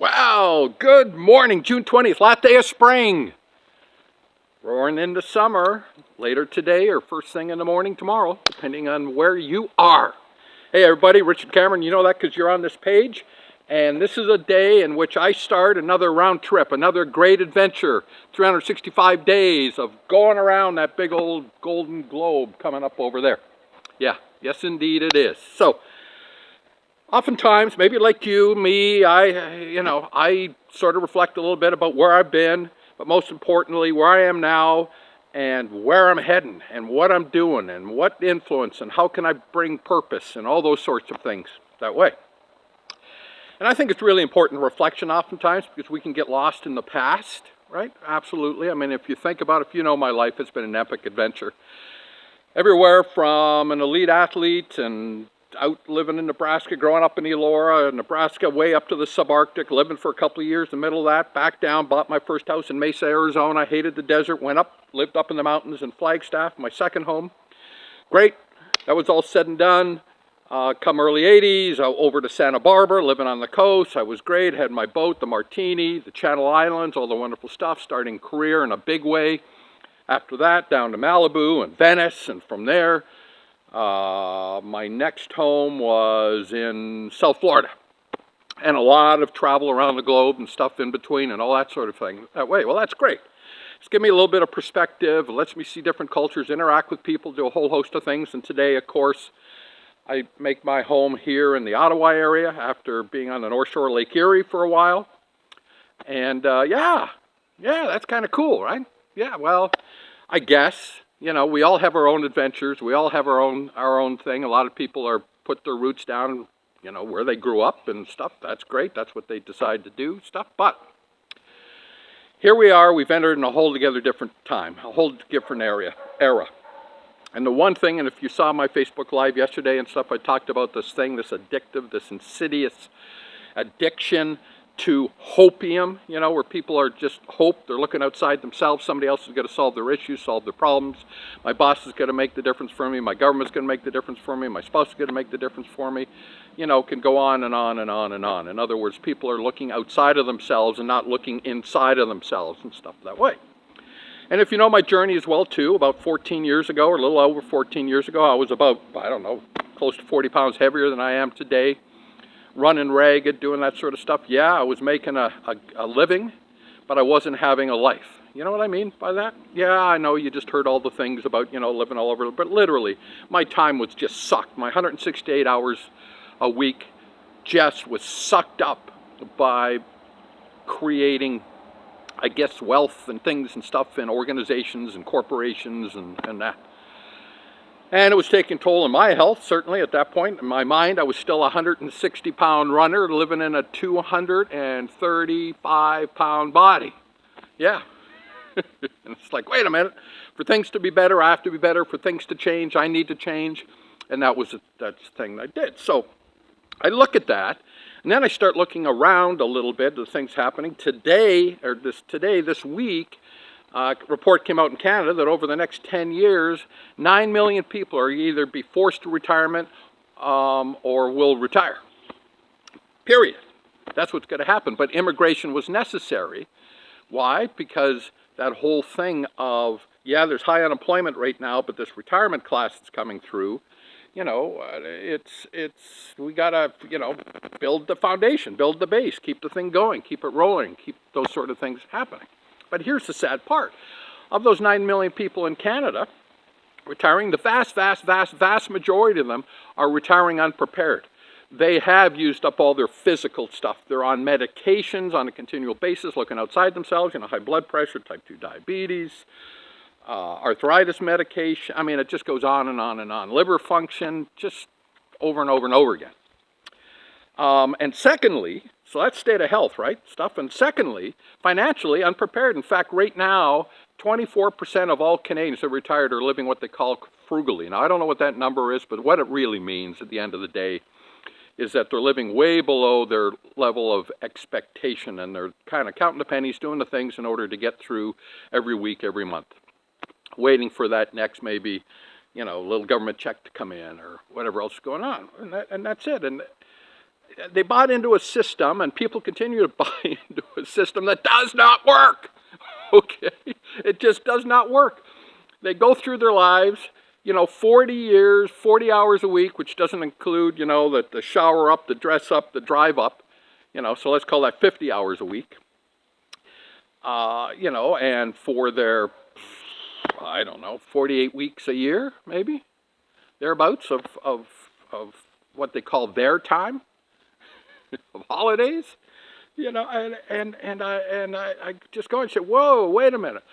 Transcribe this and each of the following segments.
Wow, good morning, June 20th, last day of spring. Roaring into summer, later today or first thing in the morning tomorrow, depending on where you are. Hey everybody, Richard Cameron, you know that because you're on this page. And this is a day in which I start another round trip, another great adventure, 365 days of going around that big old golden globe coming up over there. Yeah, yes indeed it is. So, oftentimes, maybe like you, me, I sort of reflect a little bit about where I've been, but most importantly, where I am now and where I'm heading and what I'm doing and what influence and how can I bring purpose and all those sorts of things that way. And I think it's really important reflection oftentimes because we can get lost in the past, right? Absolutely. I mean, if you think about it, if you know my life, it's been an epic adventure. Everywhere from an elite athlete and out living in Nebraska, growing up in Elora, Nebraska, way up to the subarctic, living for a couple of years in the middle of that, back down, bought my first house in Mesa, Arizona, hated the desert, went up, lived up in the mountains in Flagstaff, my second home. Great, that was all said and done. Come early 80s, over to Santa Barbara, living on the coast. I was great, had my boat, the Martini, the Channel Islands, all the wonderful stuff, starting career in a big way. After that, down to Malibu and Venice, and from there, my next home was in South Florida. And a lot of travel around the globe and stuff in between and all that sort of thing that way. Well, that's great. It's given me a little bit of perspective. It lets me see different cultures, interact with people, do a whole host of things. And today, of course, I make my home here in the Ottawa area after being on the North Shore of Lake Erie for a while. And yeah, that's kind of cool, right? Yeah, well, I guess, you know, we all have our own adventures. We all have our own thing. A lot of people are put their roots down, you know, where they grew up and stuff. That's great. That's what they decide to do, stuff. But here we are. We've entered in a whole together different time, a whole different era. And the one thing, and if you saw my Facebook Live yesterday and stuff, I talked about this thing, this addictive, this insidious addiction to hopium, you know, where people are just hope, they're looking outside themselves, somebody else is going to solve their issues, solve their problems, my boss is going to make the difference for me, my government's going to make the difference for me, my spouse is going to make the difference for me, you know, can go on and on and on and on. In other words, people are looking outside of themselves and not looking inside of themselves and stuff that way. And if you know my journey as well too, about 14 years ago, or a little over 14 years ago, I was about, I don't know, close to 40 pounds heavier than I am today. Running ragged, doing that sort of stuff. Yeah, I was making a living, but I wasn't having a life. You know what I mean by that? Yeah, I know you just heard all the things about, you know, living all over, but literally, my time was just sucked. My 168 hours a week just was sucked up by creating, I guess, wealth and things and stuff in organizations and corporations and that. And it was taking toll on my health, certainly at that point. In my mind, I was still a 160-pound runner living in a 235-pound body. Yeah. And it's like, wait a minute. For things to be better, I have to be better. For things to change, I need to change. And that was the thing I did. So I look at that, and then I start looking around a little bit, the things happening. This week, a report came out in Canada that over the next 10 years, 9 million people are either be forced to retirement or will retire. Period. That's what's going to happen. But immigration was necessary. Why? Because that whole thing of, yeah, there's high unemployment right now, but this retirement class that's coming through, you know, we got to, you know, build the foundation, build the base, keep the thing going, keep it rolling, keep those sort of things happening. But here's the sad part. Of those 9 million people in Canada retiring, the vast majority of them are retiring unprepared. They have used up all their physical stuff. They're on medications on a continual basis, looking outside themselves, you know, high blood pressure, type 2 diabetes, arthritis medication. I mean, it just goes on and on and on. Liver function, just over and over and over again. And secondly, so that's state of health, right? Stuff. And secondly, financially unprepared. In fact, right now, 24% of all Canadians who are retired are living what they call frugally. Now, I don't know what that number is, but what it really means at the end of the day is that they're living way below their level of expectation, and they're kind of counting the pennies, doing the things in order to get through every week, every month, waiting for that next maybe, you know, little government check to come in or whatever else is going on. And that's it. And they bought into a system, and people continue to buy into a system that does not work. Okay? It just does not work. They go through their lives, 40 years, 40 hours a week, which doesn't include, the shower up, the dress up, the drive up, so let's call that 50 hours a week. And for their, 48 weeks a year, maybe, thereabouts of what they call their time, of holidays, and I just go and say, whoa, wait a minute.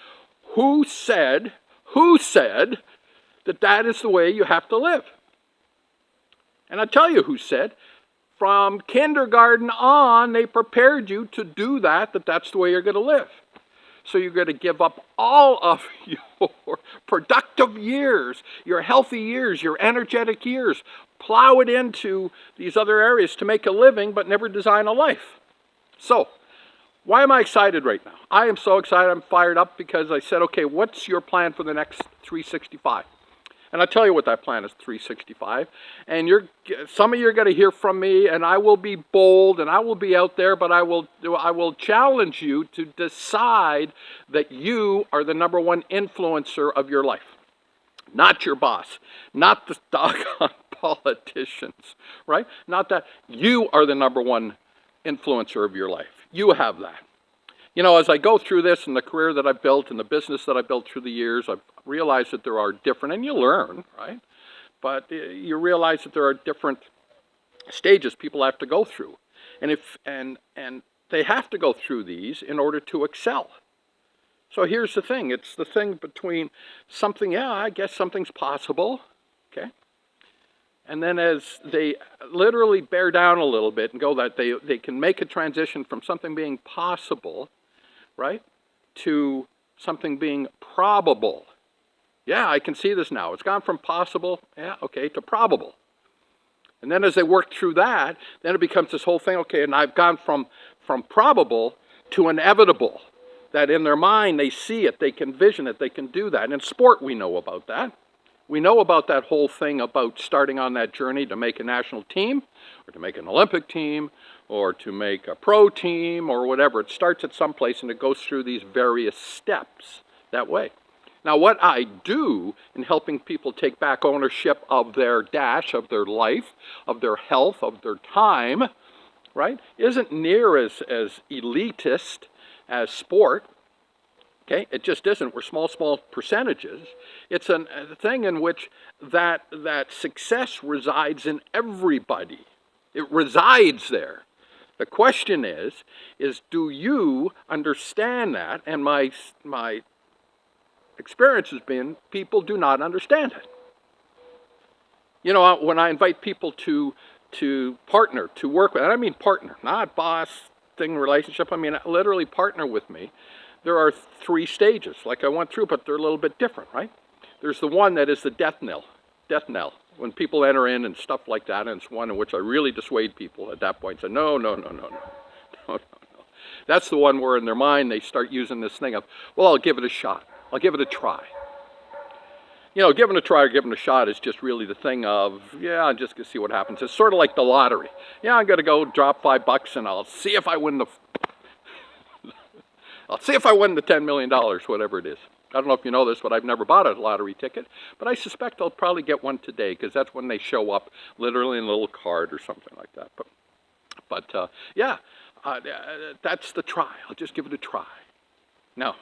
Who said that is the way you have to live? And I tell you who said. From kindergarten on, they prepared you to do that's the way you're going to live. So you're going to give up all of your productive years, your healthy years, your energetic years, plow it into these other areas to make a living, but never design a life. So, why am I excited right now? I am so excited, I'm fired up because I said, okay, what's your plan for the next 365? And I'll tell you what that plan is, 365. And some of you are going to hear from me, and I will be bold, and I will be out there, but I will challenge you to decide that you are the number one influencer of your life. Not your boss, not the doggone politicians, right? Not that. You are the number one influencer of your life. You have that. As I go through this and the career that I've built and the business that I've built through the years, I've realized that there are different, and you learn, right? But you realize that there are different stages people have to go through. And they have to go through these in order to excel. So here's the thing. It's the thing between something, I guess something's possible, okay? And then as they literally bear down a little bit and go that they can make a transition from something being possible, right, to something being probable. Yeah, I can see this now. It's gone from possible, to probable. And then as they work through that, then it becomes this whole thing, okay, and I've gone from probable to inevitable. That in their mind, they see it, they can vision it, they can do that. And in sport, we know about that. We know about that whole thing about starting on that journey to make a national team, or to make an Olympic team, or to make a pro team, or whatever. It starts at some place and it goes through these various steps that way. Now, what I do in helping people take back ownership of their dash, of their life, of their health, of their time, right, isn't near as elitist as sport. Okay, it just isn't. We're small percentages. It's a thing in which that success resides in everybody. It resides there. The question is do you understand that? And my experience has been people do not understand it. When I invite people to partner, to work with, and I mean partner, not boss thing relationship, I mean literally partner with me. There are 3 stages, like I went through, but they're a little bit different, right? There's the one that is the death knell, when people enter in and stuff like that, and it's one in which I really dissuade people at that point, say, no. That's the one where in their mind they start using this thing of, well, I'll give it a shot. I'll give it a try. Giving a try or giving a shot is just really the thing of, I'm just going to see what happens. It's sort of like the lottery. I'm going to go drop $5 and I'll see if I win the $10 million, whatever it is. I don't know if you know this, but I've never bought a lottery ticket. But I suspect I'll probably get one today because that's when they show up, literally in a little card or something like that. But that's the try. I'll just give it a try. No.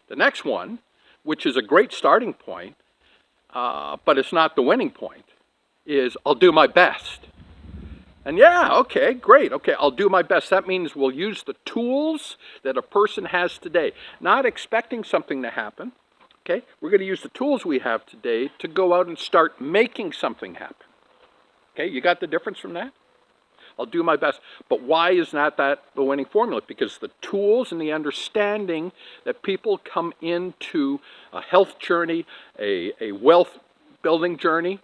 The next one, which is a great starting point, but it's not the winning point, is I'll do my best. And okay, great. Okay, I'll do my best. That means we'll use the tools that a person has today. Not expecting something to happen. Okay, we're going to use the tools we have today to go out and start making something happen. Okay, you got the difference from that? I'll do my best. But why is not that the winning formula? Because the tools and the understanding that people come into a health journey, a wealth building journey,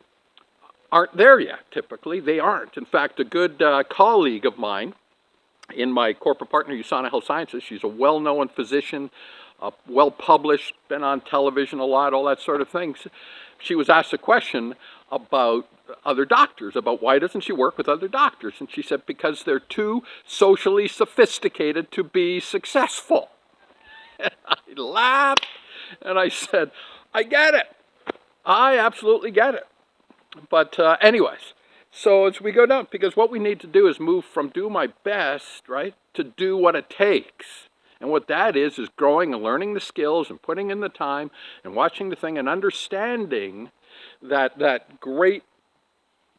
aren't there yet, typically. They aren't. In fact, a good colleague of mine in my corporate partner, USANA Health Sciences, she's a well-known physician, well-published, been on television a lot, all that sort of things. She was asked a question about other doctors, about why doesn't she work with other doctors? And she said, because they're too socially sophisticated to be successful. And I laughed and I said, I get it. I absolutely get it. But anyways, so as we go down, because what we need to do is move from do my best, right, to do what it takes. And what that is growing and learning the skills and putting in the time and watching the thing and understanding that great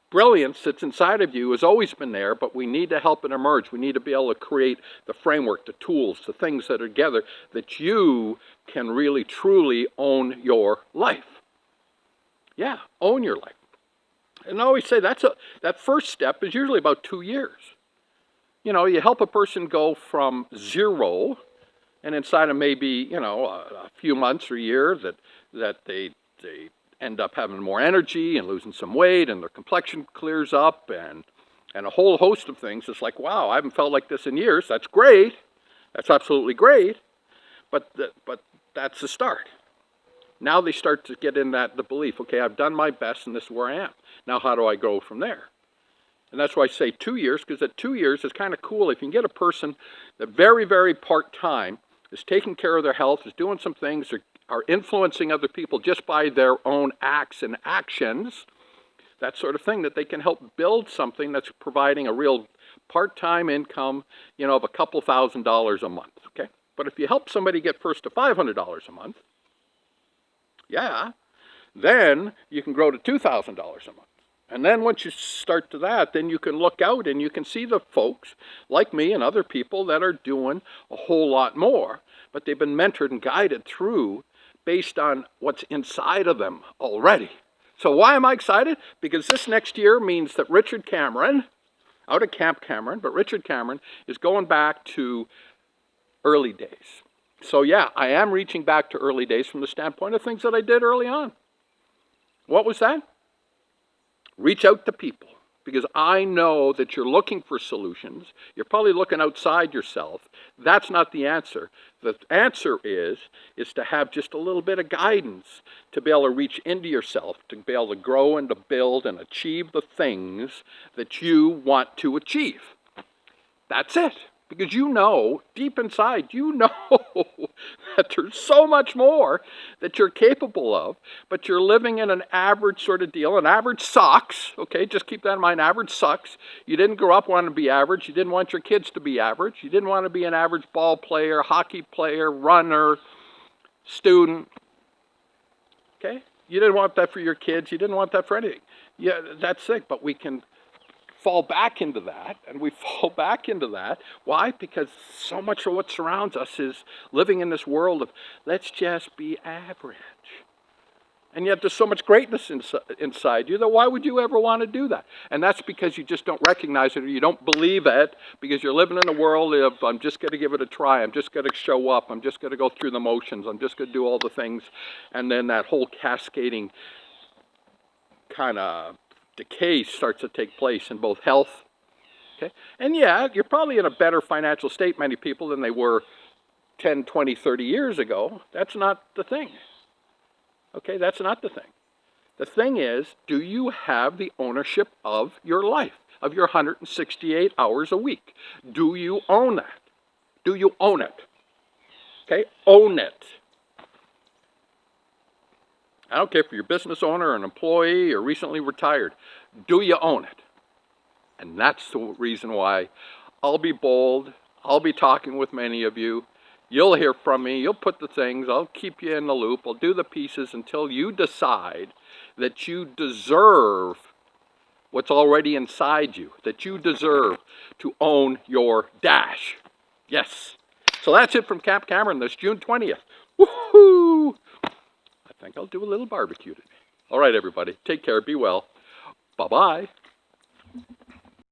brilliance that's inside of you has always been there, but we need to help it emerge. We need to be able to create the framework, the tools, the things that are together that you can really, truly own your life. Yeah, own your life. And I always say that first step is usually about 2 years. You know, you help a person go from 0, and inside of maybe, a few months or a year that they end up having more energy and losing some weight and their complexion clears up and a whole host of things. It's like, wow, I haven't felt like this in years. That's great. That's absolutely great. But that's the start. Now they start to get in the belief, okay, I've done my best and this is where I am. Now how do I go from there? And that's why I say 2 years, because at 2 years it's kind of cool if you can get a person that very, very part-time is taking care of their health, is doing some things, are influencing other people just by their own acts and actions, that sort of thing, that they can help build something that's providing a real part-time income, of a couple $1,000s a month, okay? But if you help somebody get first to $500 a month, yeah, then you can grow to $2,000 a month. And then once you start to that, then you can look out and you can see the folks like me and other people that are doing a whole lot more, but they've been mentored and guided through based on what's inside of them already. So why am I excited? Because this next year means that Richard Cameron, out of Camp Cameron, but Richard Cameron is going back to early days. So yeah, I am reaching back to early days from the standpoint of things that I did early on. What was that? Reach out to people, because I know that you're looking for solutions. You're probably looking outside yourself. That's not the answer. The answer is to have just a little bit of guidance to be able to reach into yourself, to be able to grow and to build and achieve the things that you want to achieve. That's it. Because deep inside, that there's so much more that you're capable of, but you're living in an average sort of deal. An average sucks, okay? Just keep that in mind. Average sucks. You didn't grow up wanting to be average. You didn't want your kids to be average. You didn't want to be an average ball player, hockey player, runner, student, okay? You didn't want that for your kids. You didn't want that for anything. Yeah, that's it, but we can fall back into that, and we fall back into that. Why? Because so much of what surrounds us is living in this world of let's just be average. And yet there's so much greatness inside you that why would you ever want to do that? And that's because you just don't recognize it or you don't believe it, because you're living in a world of I'm just going to give it a try, I'm just going to show up, I'm just going to go through the motions, I'm just going to do all the things, and then that whole cascading kind of decay starts to take place in both health, okay? And yeah, you're probably in a better financial state, many people, than they were 10, 20, 30 years ago. That's not the thing, okay? That's not the thing. The thing is, do you have the ownership of your life, of your 168 hours a week? Do you own that? Do you own it? Okay, own it. I don't care if you're a business owner, an employee, or recently retired. Do you own it? And that's the reason why I'll be bold. I'll be talking with many of you. You'll hear from me. You'll put the things. I'll keep you in the loop. I'll do the pieces until you decide that you deserve what's already inside you, that you deserve to own your dash. Yes. So that's it from Camp Cameron this June 20th. Woohoo! I think I'll do a little barbecue today. All right, everybody. Take care. Be well. Bye-bye.